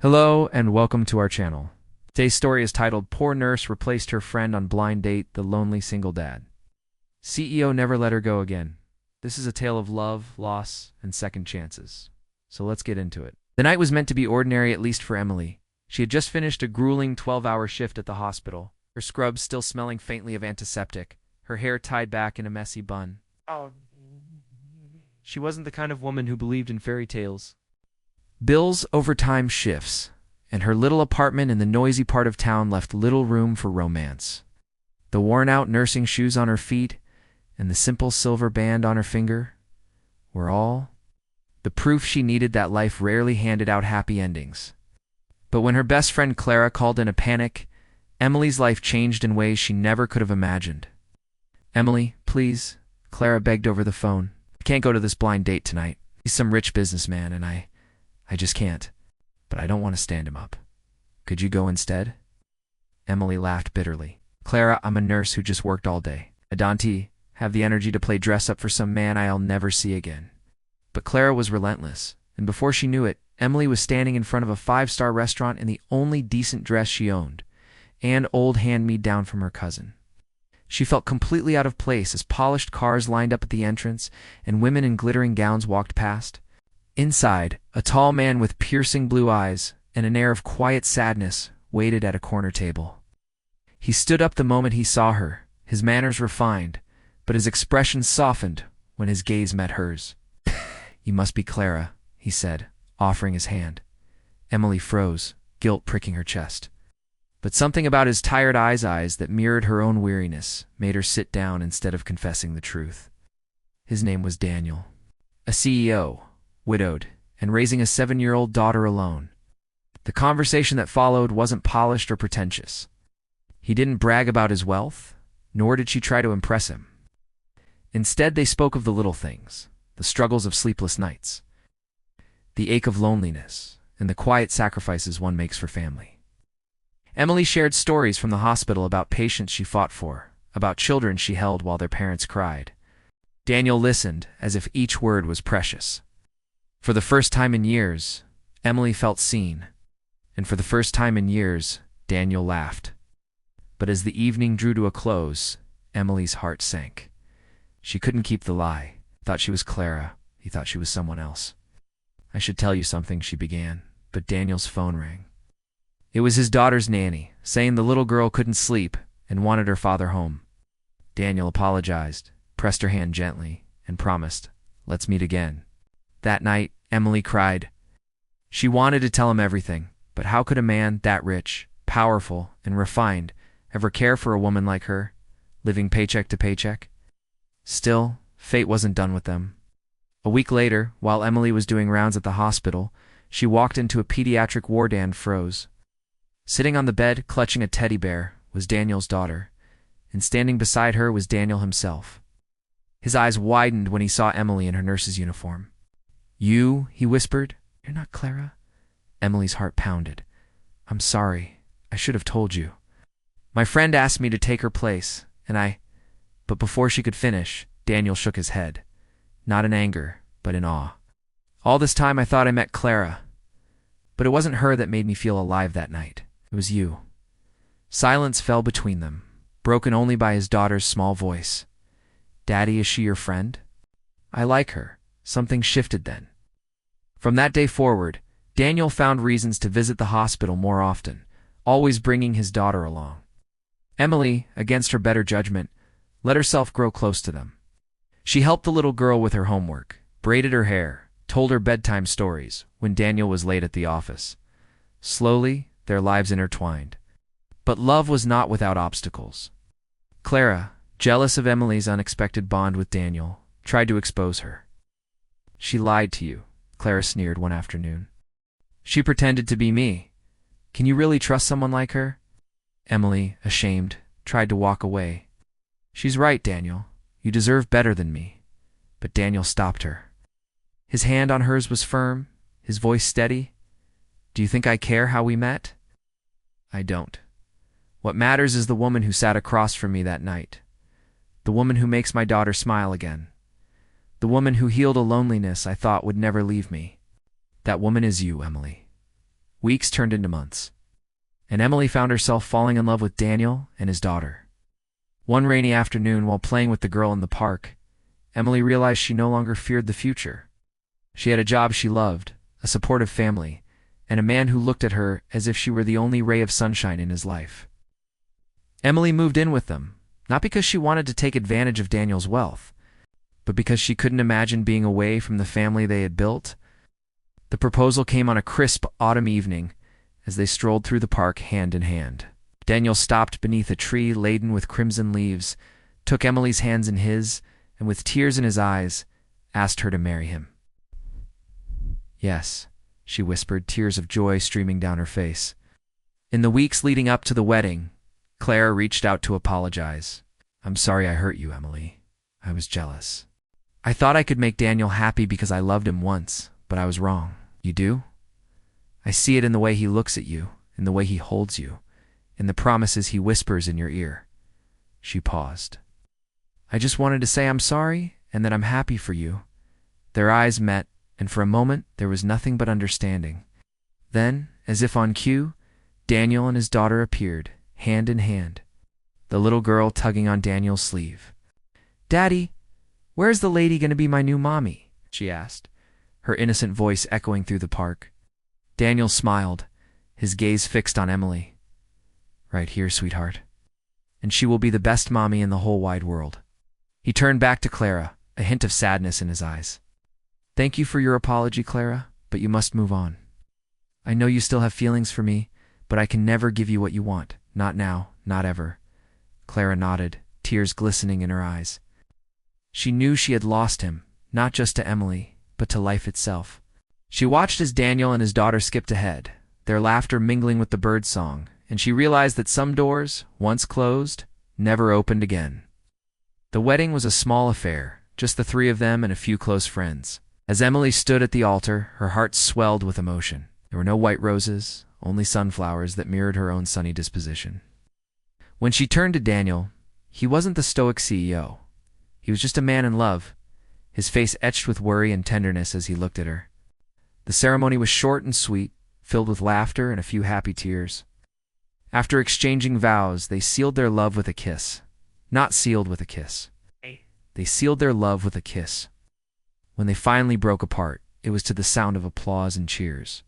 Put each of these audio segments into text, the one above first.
Hello and welcome to our channel. Today's story is titled Poor Nurse Replaced Her Friend on Blind Date, The Lonely Single Dad. CEO Never Let Her Go Again. This is a tale of love, loss, and second chances. So let's get into it. The night was meant to be ordinary, at least for Emily. She had just finished a grueling 12-hour shift at the hospital, her scrubs still smelling faintly of antiseptic, her hair tied back in a messy bun. She wasn't the kind of woman who believed in fairy tales. Bills, overtime shifts, and her little apartment in the noisy part of town left little room for romance. The worn-out nursing shoes on her feet and the simple silver band on her finger were all the proof she needed that life rarely handed out happy endings. But when her best friend Clara called in a panic, Emily's life changed in ways she never could have imagined. "Emily, please," Clara begged over the phone. "I can't go to this blind date tonight. He's some rich businessman, and I just can't. But I don't want to stand him up. Could you go instead?" Emily laughed bitterly. "Clara, I'm a nurse who just worked all day. I don't have the energy to play dress-up for some man I'll never see again." But Clara was relentless, and before she knew it, Emily was standing in front of a five-star restaurant in the only decent dress she owned, and old hand-me-down from her cousin. She felt completely out of place as polished cars lined up at the entrance and women in glittering gowns walked past. Inside, a tall man with piercing blue eyes and an air of quiet sadness waited at a corner table. He stood up the moment he saw her, his manners refined, but his expression softened when his gaze met hers. "You must be Clara," he said, offering his hand. Emily froze, guilt pricking her chest. But something about his tired eyes that mirrored her own weariness made her sit down instead of confessing the truth. His name was Daniel, a CEO, widowed, and raising a 7-year-old daughter alone. The conversation that followed wasn't polished or pretentious. He didn't brag about his wealth, nor did she try to impress him. Instead, they spoke of the little things, the struggles of sleepless nights, the ache of loneliness, and the quiet sacrifices one makes for family. Emily shared stories from the hospital about patients she fought for, about children she held while their parents cried. Daniel listened as if each word was precious. For the first time in years, Emily felt seen, and for the first time in years, Daniel laughed. But as the evening drew to a close, Emily's heart sank. She couldn't keep the lie. Thought she was Clara. He thought she was someone else. "I should tell you something," she began, but Daniel's phone rang. It was his daughter's nanny, saying the little girl couldn't sleep and wanted her father home. Daniel apologized, pressed her hand gently, and promised, "Let's meet again." That night, Emily cried. She wanted to tell him everything, but how could a man that rich, powerful, and refined ever care for a woman like her, living paycheck to paycheck? Still, fate wasn't done with them. A week later, while Emily was doing rounds at the hospital, she walked into a pediatric ward and froze. Sitting on the bed, clutching a teddy bear, was Daniel's daughter, and standing beside her was Daniel himself. His eyes widened when he saw Emily in her nurse's uniform. "You," he whispered. "You're not Clara?" Emily's heart pounded. "I'm sorry. I should have told you. My friend asked me to take her place, and I—" But before she could finish, Daniel shook his head. Not in anger, but in awe. "All this time I thought I met Clara. But it wasn't her that made me feel alive that night. It was you." Silence fell between them, broken only by his daughter's small voice. "Daddy, is she your friend?" "I like her." Something shifted then. From that day forward, Daniel found reasons to visit the hospital more often, always bringing his daughter along. Emily, against her better judgment, let herself grow close to them. She helped the little girl with her homework, braided her hair, told her bedtime stories when Daniel was late at the office. Slowly, their lives intertwined. But love was not without obstacles. Clara, jealous of Emily's unexpected bond with Daniel, tried to expose her. "She lied to you," Clara sneered one afternoon. "She pretended to be me. Can you really trust someone like her?" Emily, ashamed, tried to walk away. "She's right, Daniel. You deserve better than me." But Daniel stopped her. His hand on hers was firm, his voice steady. "Do you think I care how we met?" "I don't. What matters is the woman who sat across from me that night. The woman who makes my daughter smile again. The woman who healed a loneliness I thought would never leave me. That woman is you, Emily. Weeks turned into months, and Emily found herself falling in love with Daniel and his daughter. One rainy afternoon, while playing with the girl in the park, Emily realized she no longer feared the future. She had a job she loved, a supportive family, and a man who looked at her as if she were the only ray of sunshine in his life. Emily moved in with them, not because she wanted to take advantage of Daniel's wealth, but because she couldn't imagine being away from the family they had built. The proposal came on a crisp autumn evening as they strolled through the park hand in hand. Daniel stopped beneath a tree laden with crimson leaves, took Emily's hands in his, and with tears in his eyes, asked her to marry him. "Yes," she whispered, tears of joy streaming down her face. In the weeks leading up to the wedding, Clara reached out to apologize. "I'm sorry I hurt you, Emily. I was jealous. I thought I could make Daniel happy because I loved him once, but I was wrong." "You do? I see it in the way he looks at you, in the way he holds you, in the promises he whispers in your ear." She paused. "I just wanted to say I'm sorry and that I'm happy for you." Their eyes met, and for a moment there was nothing but understanding. Then, as if on cue, Daniel and his daughter appeared, hand in hand, the little girl tugging on Daniel's sleeve. "Daddy, where's the lady going to be my new mommy?" she asked, her innocent voice echoing through the park. Daniel smiled, his gaze fixed on Emily. "Right here, sweetheart. And she will be the best mommy in the whole wide world." He turned back to Clara, a hint of sadness in his eyes. "Thank you for your apology, Clara, but you must move on. I know you still have feelings for me, but I can never give you what you want. Not now, not ever." Clara nodded, tears glistening in her eyes. She knew she had lost him, not just to Emily, but to life itself. She watched as Daniel and his daughter skipped ahead, their laughter mingling with the bird song, and she realized that some doors, once closed, never opened again. The wedding was a small affair, just the three of them and a few close friends. As Emily stood at the altar, her heart swelled with emotion. There were no white roses, only sunflowers that mirrored her own sunny disposition. When she turned to Daniel, he wasn't the stoic CEO. He was just a man in love, his face etched with worry and tenderness as he looked at her. The ceremony was short and sweet, filled with laughter and a few happy tears. After exchanging vows, they sealed their love with a kiss. Not sealed with a kiss. They sealed their love with a kiss. When they finally broke apart, it was to the sound of applause and cheers.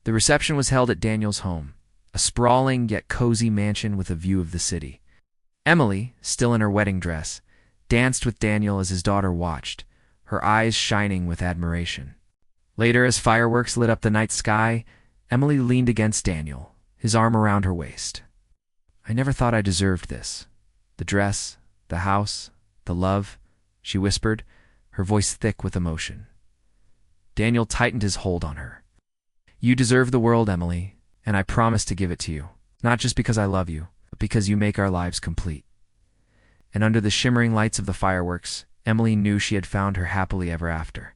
The reception was held at Daniel's home, a sprawling yet cozy mansion with a view of the city. Emily, still in her wedding dress, danced with Daniel as his daughter watched, her eyes shining with admiration. Later, as fireworks lit up the night sky, Emily leaned against Daniel, his arm around her waist. "I never thought I deserved this. The dress, the house, the love," she whispered, her voice thick with emotion. Daniel tightened his hold on her. "You deserve the world, Emily, and I promise to give it to you, not just because I love you, but because you make our lives complete." And under the shimmering lights of the fireworks, Emily knew she had found her happily ever after.